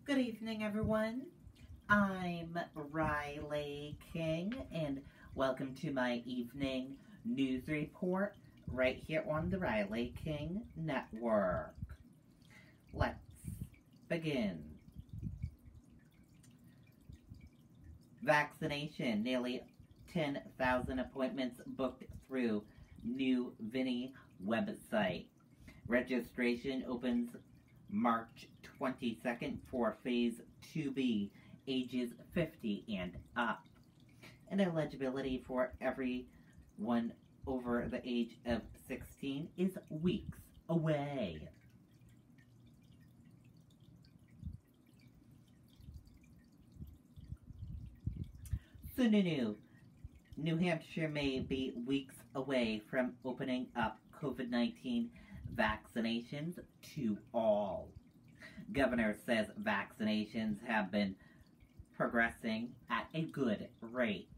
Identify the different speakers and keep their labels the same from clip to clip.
Speaker 1: Good evening, everyone. I'm Riley King, and welcome to my evening news report right here on the Riley King Network. Let's begin. Vaccination. Nearly 10,000 appointments booked through New Vinny website. Registration opens March 22nd for Phase 2B, ages 50 and up. And eligibility for everyone over the age of 16 is weeks away. Sununu New Hampshire may be weeks away from opening up COVID-19 vaccinations to all. Governor says vaccinations have been progressing at a good rate.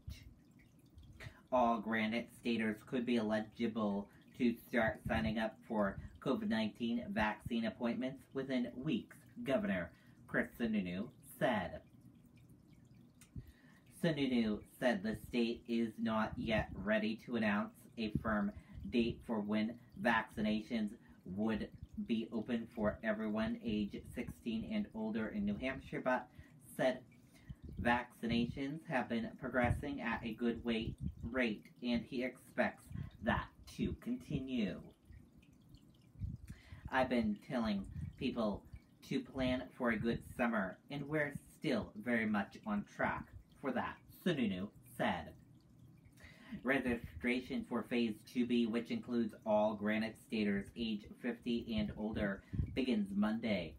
Speaker 1: All Granite Staters could be eligible to start signing up for COVID-19 vaccine appointments within weeks, Governor Sununu said. Sununu said the state is not yet ready to announce a firm date for when vaccinations would be open for everyone age 16 and older in New Hampshire, but said vaccinations have been progressing at a good rate, and he expects that to continue. I've been telling people to plan for a good summer, and we're still very much on track for that, Sununu said. Registration for Phase 2B, which includes all Granite Staters age 50 and older, begins Monday.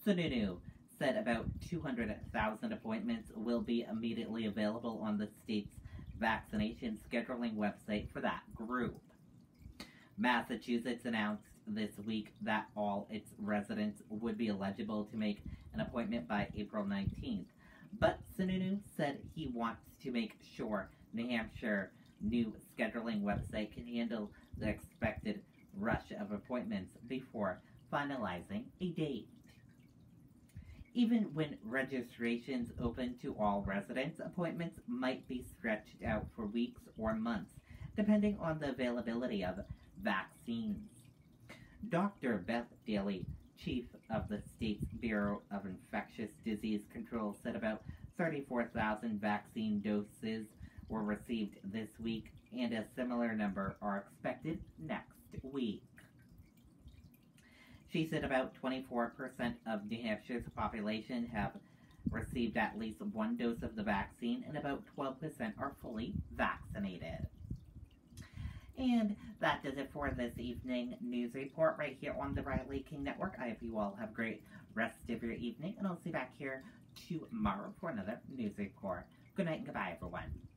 Speaker 1: Sununu said about 200,000 appointments will be immediately available on the state's vaccination scheduling website for that group. Massachusetts announced this week that all its residents would be eligible to make an appointment by April 19th. But Sununu said he wants to make sure New Hampshire new scheduling website can handle the expected rush of appointments before finalizing a date. Even when registrations open to all residents, appointments might be stretched out for weeks or months, depending on the availability of vaccines. Dr. Beth Daly, chief of the state's Bureau of Infectious Disease Control, said about 34,000 vaccine doses were received this week, and a similar number are expected next week. She said about 24% of New Hampshire's population have received at least one dose of the vaccine, and about 12% are fully vaccinated. And that does it for this evening news report right here on the Riley King Network. I hope you all have a great rest of your evening, and I'll see you back here tomorrow for another news report. Good night and goodbye, everyone.